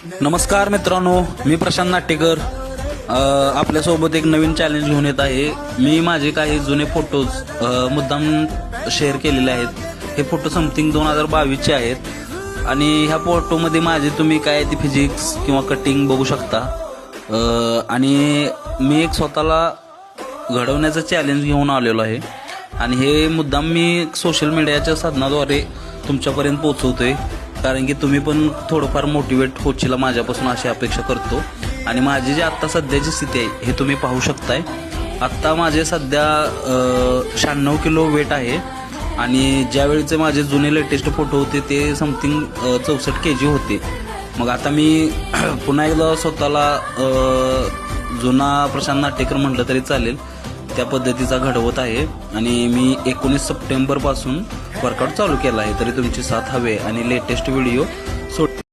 नमस्कार मित्रांनो, मी प्रशांत नाटेकर आपल्यासोबत एक नवीन चॅलेंज घेऊन येत आहे। मी माझे काही जुने फोटोज मुद्दाम शेअर केलेले आहेत। हे फोटो समथिंग 2022 चे आहेत आणि ह्या फोटोमध्ये माझे तुम्ही काय ती फिजिक्स किंवा कटिंग बघू शकता। आणि मी एक स्वतःला घडवण्याचं चॅलेंज घेऊन आलेलो आहे आणि हे मुद्दाम मी सोशल मीडियाच्या साधनाद्वारे तुमच्यापर्यंत पोहोचवतोय, कारण की तुम्ही पण थोडंफार मोटिवेट होशील माझ्यापासून अशी अपेक्षा करतो। आणि माझी जी आत्ता सध्याची स्थिती आहे हे तुम्ही पाहू शकताय। आत्ता माझे सध्या 96 किलो वेट आहे आणि ज्यावेळीचे माझे जुने लेटेस्ट फोटो होते ते समथिंग 64 kg होते। मग आता मी पुन्हा एकदा स्वतःला जुना प्रशांत नाटेकर म्हटलं तरी चालेल त्या पद्धतीचा घडवत आहे आणि मी 19 सप्टेंबर पासून वर्कआउट चालू केला आहे। तरी तुमची साथ हवे आणि लेटेस्ट व्हिडिओ